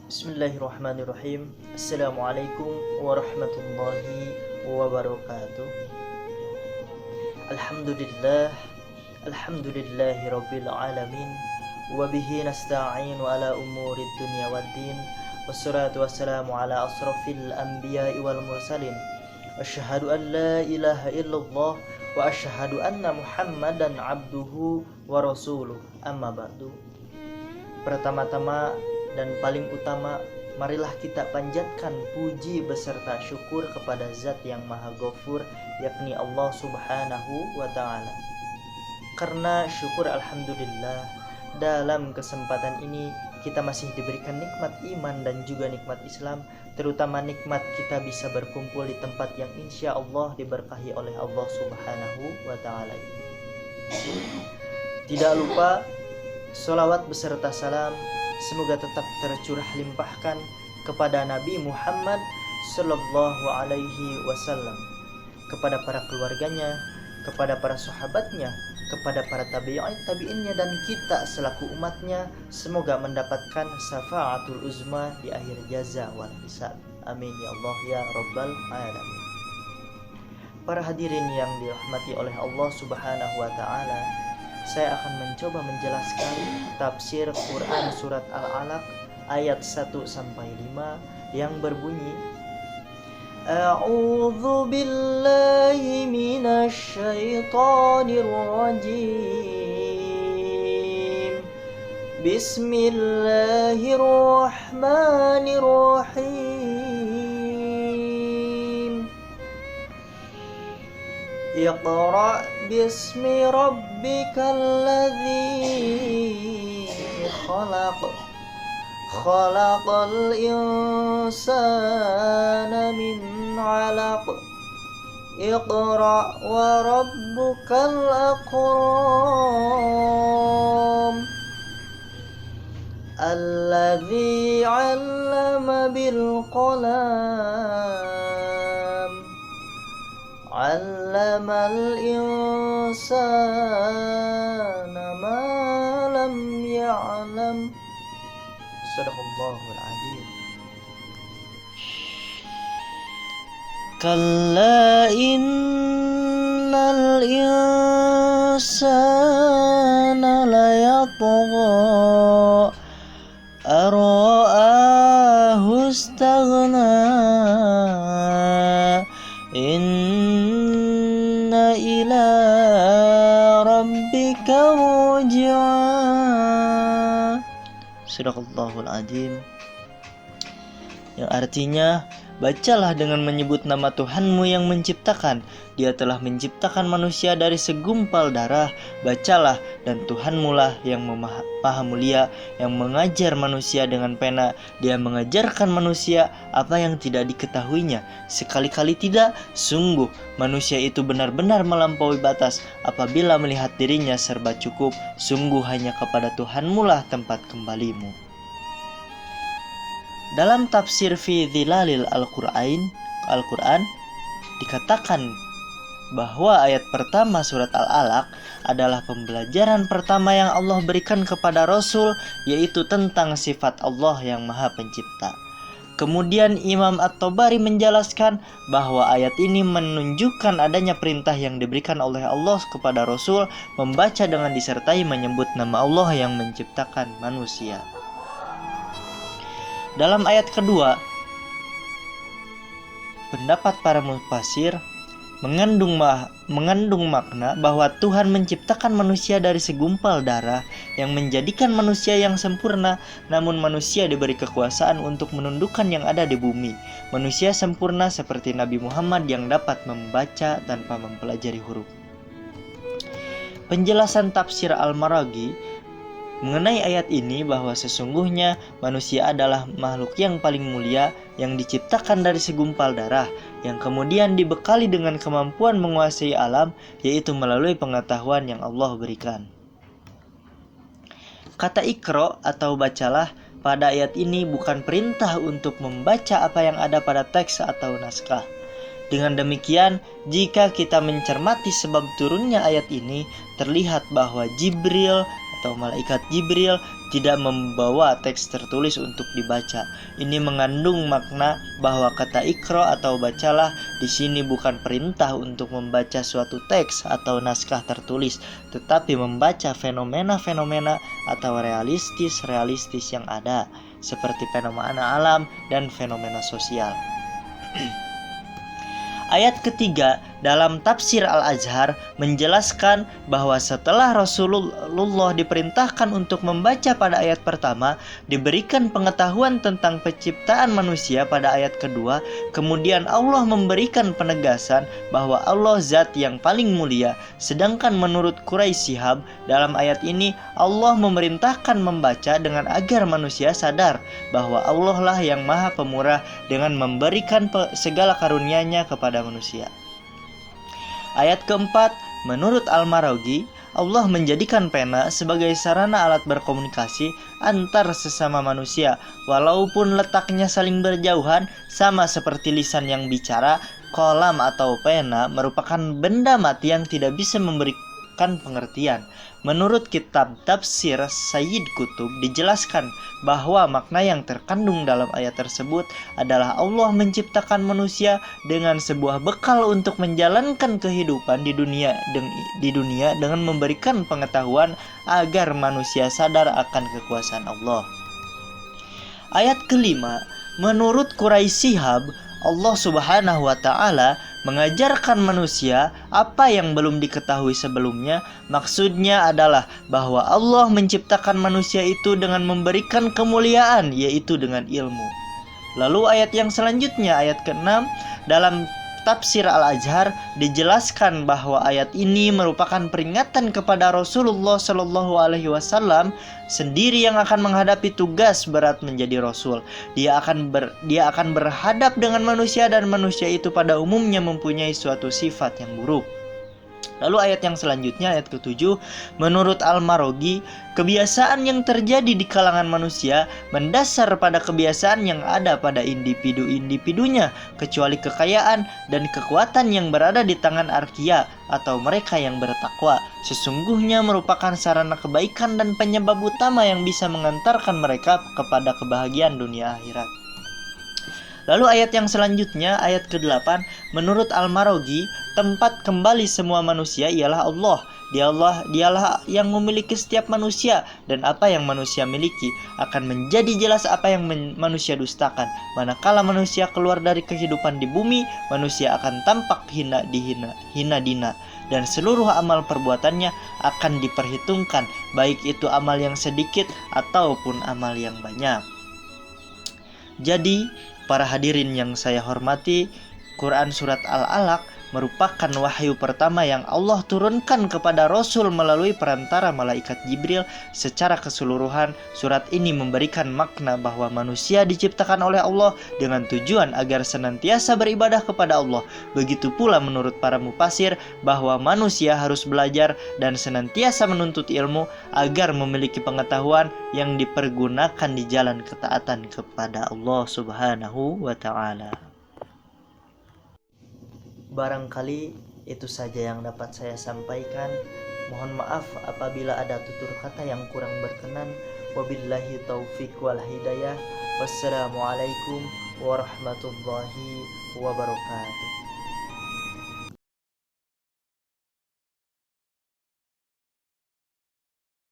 Bismillahirrahmanirrahim. Assalamualaikum warahmatullahi wabarakatuh. Alhamdulillah, alhamdulillahi rabbil alamin. Wabihi nasta'inu ala umurid dunya waddin. Wassalatu wassalamu ala asrafil anbiya'i wal mursalin. Asyhadu an la ilaha illallah wa asyhadu anna Muhammadan abduhu wa rasuluh. Amma ba'du. Pertama-tama dan paling utama, marilah kita panjatkan puji beserta syukur kepada Zat yang Maha Ghafur, yakni Allah Subhanahu wa Ta'ala. Karena syukur alhamdulillah, dalam kesempatan ini kita masih diberikan nikmat iman dan juga nikmat Islam, terutama nikmat kita bisa berkumpul di tempat yang insya Allah diberkahi oleh Allah Subhanahu wa Ta'ala ini. Tidak lupa sholawat beserta salam semoga tetap tercurah limpahkan kepada Nabi Muhammad Sallallahu Alaihi Wasallam, kepada para keluarganya, kepada para sahabatnya, kepada para tabi'innya dan kita selaku umatnya, semoga mendapatkan syafaatul uzma di akhir jaza wal hisab. Amin ya Allah ya Rabbal Alamin. Para hadirin yang dirahmati oleh Allah Subhanahu wa Ta'ala, saya akan mencoba menjelaskan tafsir Quran surat Al-Alaq ayat 1-5 yang berbunyi, A'udzu billahi minasy syaithanir rajim. Bismillahirrahmanirrahim. Iqra' bismi rabbikal ladzi khalaq. Khalaqal insana min 'alaq. Iqra' wa rabbukal akram. Alladzi 'allama bil qalam. 'Allamal insana ma lam ya'lam. Sadaqallahul adzim. Kalla innal insana layatgha ara'ahu istaghna. Inna ila rabbika ruj'a. Sadaqallahul adzim. Yang artinya, bacalah dengan menyebut nama Tuhanmu yang menciptakan. Dia telah menciptakan manusia dari segumpal darah. Bacalah, dan Tuhanmu lah yang maha mulia, yang mengajar manusia dengan pena. Dia mengajarkan manusia apa yang tidak diketahuinya. Sekali-kali tidak, sungguh manusia itu benar-benar melampaui batas apabila melihat dirinya serba cukup. Sungguh hanya kepada Tuhanmu lah tempat kembalimu. Dalam tafsir fi Dhilalil Al-Quran dikatakan bahwa ayat pertama surat Al-Alaq adalah pembelajaran pertama yang Allah berikan kepada Rasul, yaitu tentang sifat Allah yang Maha Pencipta. Kemudian Imam At-Tabari menjelaskan bahwa ayat ini menunjukkan adanya perintah yang diberikan oleh Allah kepada Rasul membaca dengan disertai menyebut nama Allah yang menciptakan manusia. Dalam ayat kedua, pendapat para mufasir mengandung makna bahwa Tuhan menciptakan manusia dari segumpal darah yang menjadikan manusia yang sempurna, namun manusia diberi kekuasaan untuk menundukkan yang ada di bumi. Manusia sempurna seperti Nabi Muhammad yang dapat membaca tanpa mempelajari huruf. Penjelasan tafsir Al-Maraghi mengenai ayat ini bahwa sesungguhnya manusia adalah makhluk yang paling mulia yang diciptakan dari segumpal darah, yang kemudian dibekali dengan kemampuan menguasai alam, yaitu melalui pengetahuan yang Allah berikan. Kata Iqra atau bacalah pada ayat ini bukan perintah untuk membaca apa yang ada pada teks atau naskah. Dengan demikian, jika kita mencermati sebab turunnya ayat ini, terlihat bahwa Jibril atau malaikat Jibril tidak membawa teks tertulis untuk dibaca. Ini mengandung makna bahwa kata Iqra atau bacalah di sini bukan perintah untuk membaca suatu teks atau naskah tertulis, tetapi membaca fenomena-fenomena atau realistis yang ada, seperti fenomena alam dan fenomena sosial. Ayat ketiga dalam tafsir Al-Azhar menjelaskan bahwa setelah Rasulullah diperintahkan untuk membaca pada ayat pertama, diberikan pengetahuan tentang penciptaan manusia pada ayat kedua, kemudian Allah memberikan penegasan bahwa Allah zat yang paling mulia. Sedangkan menurut Quraisy Shihab, dalam ayat ini Allah memerintahkan membaca dengan agar manusia sadar bahwa Allah lah yang maha pemurah dengan memberikan segala karunia-Nya kepada manusia. Ayat keempat, menurut Al-Maraghi, Allah menjadikan pena sebagai sarana alat berkomunikasi antar sesama manusia. Walaupun letaknya saling berjauhan, sama seperti lisan yang bicara, kolam atau pena merupakan benda mati yang tidak bisa memberikan pengertian. Menurut kitab Tafsir Sayyid Qutb dijelaskan bahwa makna yang terkandung dalam ayat tersebut adalah Allah menciptakan manusia dengan sebuah bekal untuk menjalankan kehidupan di dunia dengan memberikan pengetahuan agar manusia sadar akan kekuasaan Allah. Ayat kelima, menurut Quraisy Shihab, Allah Subhanahu wa Ta'ala mengajarkan manusia apa yang belum diketahui sebelumnya. Maksudnya adalah bahwa Allah menciptakan manusia itu dengan memberikan kemuliaan, yaitu dengan ilmu. Lalu ayat yang selanjutnya, ayat ke-6, dalam tafsir Al-Azhar dijelaskan bahwa ayat ini merupakan peringatan kepada Rasulullah Shallallahu Alaihi Wasallam sendiri yang akan menghadapi tugas berat menjadi Rasul. Dia akan berhadap dengan manusia dan manusia itu pada umumnya mempunyai suatu sifat yang buruk. Lalu ayat yang selanjutnya, ayat ke-7, menurut Al-Maraghi, kebiasaan yang terjadi di kalangan manusia mendasar pada kebiasaan yang ada pada individu-individunya, kecuali kekayaan dan kekuatan yang berada di tangan arkia atau mereka yang bertakwa. Sesungguhnya merupakan sarana kebaikan dan penyebab utama yang bisa mengantarkan mereka kepada kebahagiaan dunia akhirat. Lalu ayat yang selanjutnya, ayat ke-8, menurut Al-Maraghi, tempat kembali semua manusia ialah Allah. Dialah yang memiliki setiap manusia, dan apa yang manusia miliki akan menjadi jelas apa yang manusia dustakan. Manakala manusia keluar dari kehidupan di bumi, manusia akan tampak hina dina, dan seluruh amal perbuatannya akan diperhitungkan, baik itu amal yang sedikit ataupun amal yang banyak. Jadi, para hadirin yang saya hormati, Quran Surat Al-Alaq merupakan wahyu pertama yang Allah turunkan kepada Rasul melalui perantara malaikat Jibril. Secara keseluruhan, surat ini memberikan makna bahwa manusia diciptakan oleh Allah dengan tujuan agar senantiasa beribadah kepada Allah. Begitu pula menurut para mufasir bahwa manusia harus belajar dan senantiasa menuntut ilmu agar memiliki pengetahuan yang dipergunakan di jalan ketaatan kepada Allah Subhanahu wa Ta'ala. Barangkali itu saja yang dapat saya sampaikan. Mohon maaf apabila ada tutur kata yang kurang berkenan. Wabillahi taufiq wal hidayah. Wassalamualaikum warahmatullahi wabarakatuh.